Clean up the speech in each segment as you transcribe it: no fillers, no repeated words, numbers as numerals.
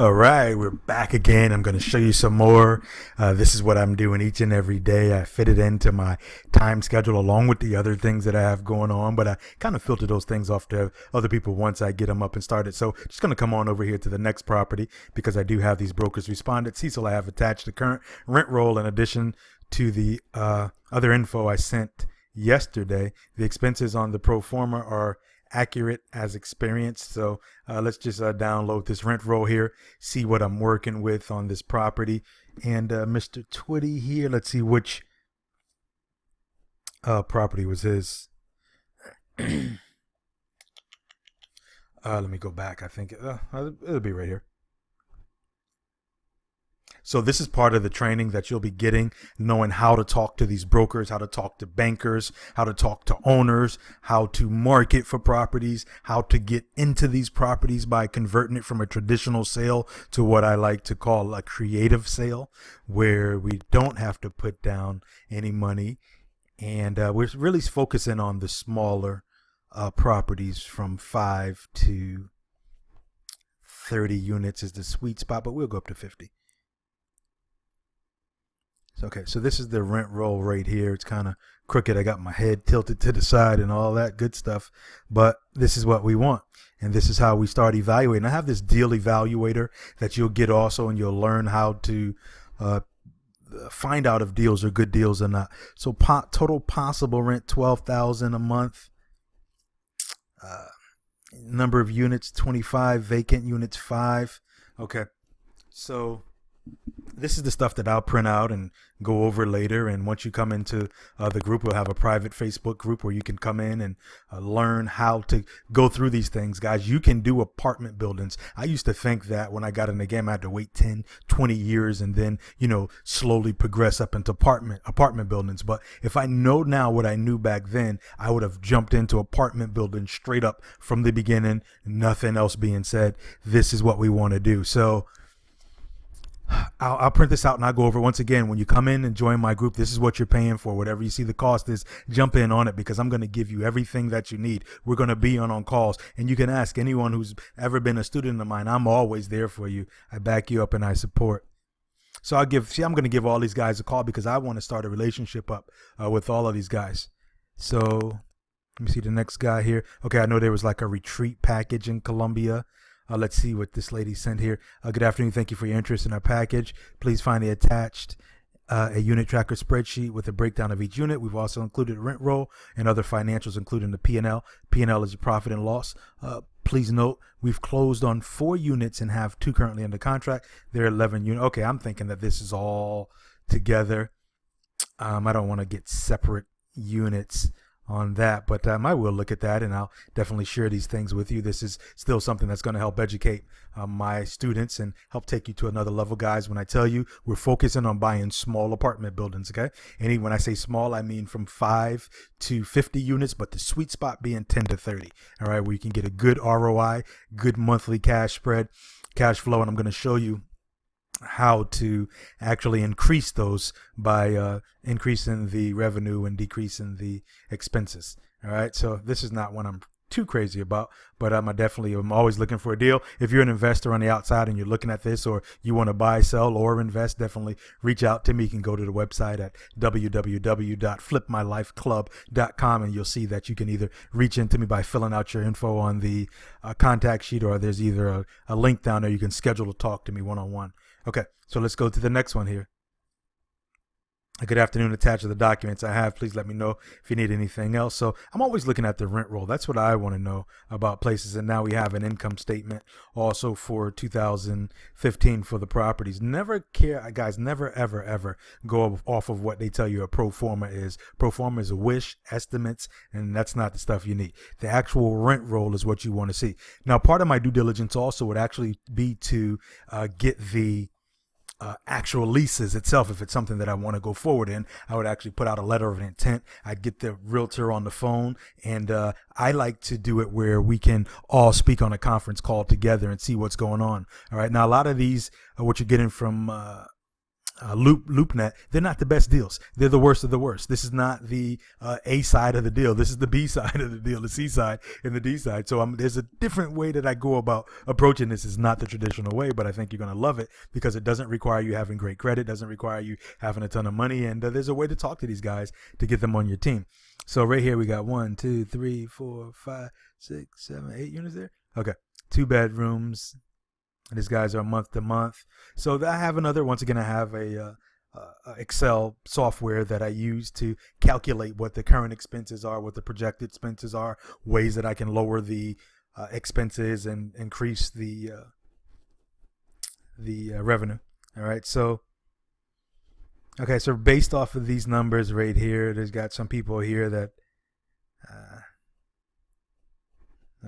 All right, we're back again. I'm going to show you some more. This is what I'm doing each and every day. I fit it into my time schedule along with the other things that I have going on, but I kind of filter those things off to other people once I get them up and started. So just going to come on over here to the next property because I do have these brokers responded. Cecil, I have attached the current rent roll in addition to the other info I sent yesterday. The expenses on the pro forma are accurate as experienced. So let's just download this rent roll here, see what I'm working with on this property. And Mr. Twitty here, let's see which property was his. Let me go back. I think it'll be right here. So this is part of the training that you'll be getting, knowing how to talk to these brokers, how to talk to bankers, how to talk to owners, how to market for properties, how to get into these properties by converting it from a traditional sale to what I like to call a creative sale, where we don't have to put down any money. And we're really focusing on the smaller properties from 5 to 30 units is the sweet spot, but we'll go up to 50. Okay, so this is the rent roll right here. It's kind of crooked. I got my head tilted to the side and all that good stuff, but this is what we want. And this is how we start evaluating. I have this deal evaluator that you'll get also, and you'll learn how to find out if deals are good deals or not. So total possible rent, $12,000 a month. Number of units, 25. Vacant units, 5. Okay, so this is the stuff that I'll print out and go over later. And once you come into the group, we'll have a private Facebook group where you can come in and learn how to go through these things. Guys, you can do apartment buildings. I used to think that when I got in the game, I had to wait 10, 20 years and then, slowly progress up into apartment buildings. But if I know now what I knew back then, I would have jumped into apartment buildings straight up from the beginning, nothing else being said. This is what we want to do. So I'll print this out and I'll go over it once again. When you come in and join my group, this is what you're paying for. Whatever you see the cost is, jump in on it because I'm going to give you everything that you need. We're going to be on calls, and you can ask anyone who's ever been a student of mine. I'm always there for you. I back you up and I support. So I'm going to give all these guys a call because I want to start a relationship up with all of these guys. So let me see the next guy here. Okay, I know there was like a retreat package in Colombia. Let's see what this lady sent here. Good afternoon. Thank you for your interest in our package. Please find the attached a unit tracker spreadsheet with a breakdown of each unit. We've also included a rent roll and other financials, including the P&L. P&L is your profit and loss. Please note, we've closed on 4 units and have 2 currently under contract. There are 11 units. Okay, I'm thinking that this is all together. I don't want to get separate units on that, but I will look at that and I'll definitely share these things with you. This is still something that's going to help educate my students and help take you to another level, guys. When I tell you we're focusing on buying small apartment buildings, okay? When I say small, I mean from 5 to 50 units, but the sweet spot being 10 to 30, all right, where you can get a good ROI, good monthly cash flow, and I'm going to show you how to actually increase those by increasing the revenue and decreasing the expenses. All right, so this is not one I'm too crazy about, but I'm always looking for a deal. If you're an investor on the outside and you're looking at this, or you want to buy, sell, or invest, definitely reach out to me. You can go to the website at www.flipmylifeclub.com, and you'll see that you can either reach into me by filling out your info on the contact sheet, or there's either a link down there you can schedule to talk to me one-on-one. Okay, so let's go to the next one here. Good afternoon. Attached to the documents I have, please let me know if you need anything else. So I'm always looking at the rent roll. That's what I want to know about places. And now we have an income statement also for 2015 for the properties. Never care, guys, never, ever, ever go off of what they tell you a pro forma is. Pro forma is a wish, estimates, and that's not the stuff you need. The actual rent roll is what you want to see. Now, part of my due diligence also would actually be to get the actual leases itself. If it's something that I want to go forward in, I would actually put out a letter of intent. I'd get the realtor on the phone, and I like to do it where we can all speak on a conference call together and see what's going on. All right. Now, a lot of these, what you're getting from LoopNet, they're not the best deals. They're the worst of the worst. This is not the A side of the deal. This is the B side of the deal, the C side and the D side. So there's a different way that I go about approaching this. It's not the traditional way, but I think you're going to love it because it doesn't require you having great credit, doesn't require you having a ton of money, and there's a way to talk to these guys to get them on your team. So right here we got 1, 2, 3, 4, 5, 6, 7, 8 units there. Okay, 2 bedrooms. These guys are month to month. So I have another, once again, I have a Excel software that I use to calculate what the current expenses are, what the projected expenses are, ways that I can lower the expenses and increase the revenue. All right. So, okay. So based off of these numbers right here, there's got some people here that,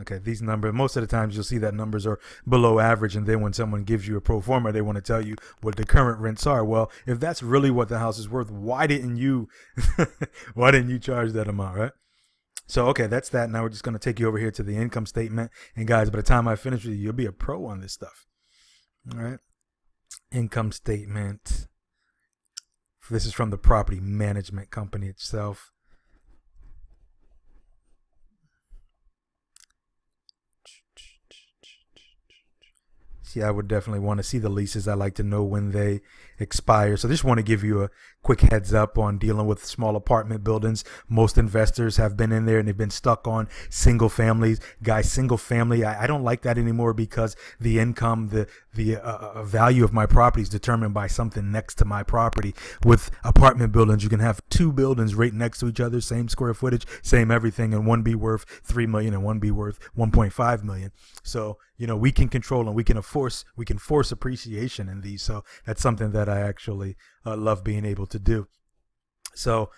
okay, these numbers, most of the times you'll see that numbers are below average, and then when someone gives you a pro forma, they want to tell you what the current rents are. Well, if that's really what the house is worth, why didn't you charge that amount, right? So, okay, that's that. Now we're just going to take you over here to the income statement. And guys, by the time I finish with you, you'll be a pro on this stuff. All right. Income statement. This is from the property management company itself. Yeah, I would definitely want to see the leases. I like to know when they expire. So just want to give you a quick heads up on dealing with small apartment buildings. Most investors have been in there and they've been stuck on single families. Guys, single family, I don't like that anymore because the income, the value of my property is determined by something next to my property. With apartment buildings, you can have 2 buildings right next to each other, same square footage, same everything, and one be worth $3 million and one be worth $1.5 million. So, we can control and we can force appreciation in these. So that's something that I actually love being able to do. So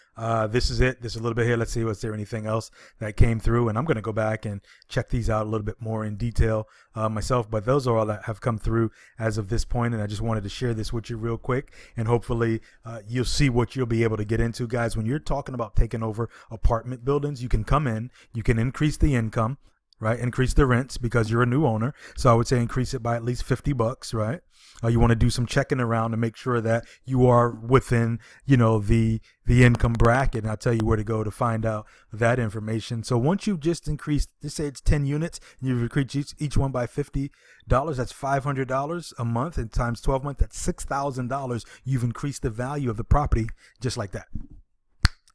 this is it. There's a little bit here. Let's see, was there anything else that came through? And I'm going to go back and check these out a little bit more in detail myself. But those are all that have come through as of this point. And I just wanted to share this with you real quick. And hopefully you'll see what you'll be able to get into. Guys, when you're talking about taking over apartment buildings, you can come in, you can increase the income, right? Increase the rents because you're a new owner. So I would say increase it by at least $50, right? You want to do some checking around to make sure that you are within, the income bracket. And I'll tell you where to go to find out that information. So once you've just increased, let's say it's 10 units, and you've increased each one by $50, that's $500 a month, and times 12 months, that's $6,000. You've increased the value of the property just like that.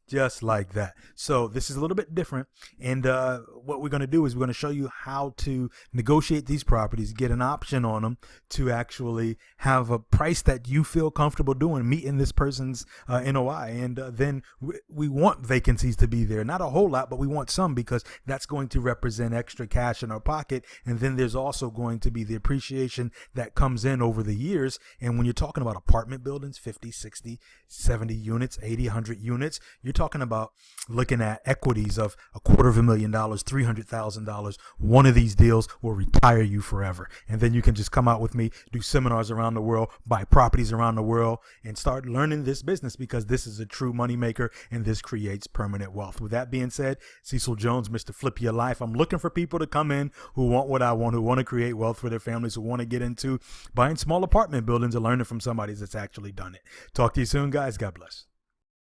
Just like that. So this is a little bit different. And what we're going to do is we're going to show you how to negotiate these properties, get an option on them to actually have a price that you feel comfortable doing, meeting this person's NOI. And then we want vacancies to be there. Not a whole lot, but we want some because that's going to represent extra cash in our pocket. And then there's also going to be the appreciation that comes in over the years. And when you're talking about apartment buildings, 50, 60, 70 units, 80, 100 units, you're talking about looking at equities of $250,000, $300,000. One of these deals will retire you forever. And then you can just come out with me, do seminars around the world, buy properties around the world, and start learning this business because this is a true moneymaker and this creates permanent wealth. With that being said, Cecil Jones, Mr. Flip Your Life. I'm looking for people to come in who want what I want, who want to create wealth for their families, who want to get into buying small apartment buildings and learning from somebody that's actually done it. Talk to you soon, guys. God bless.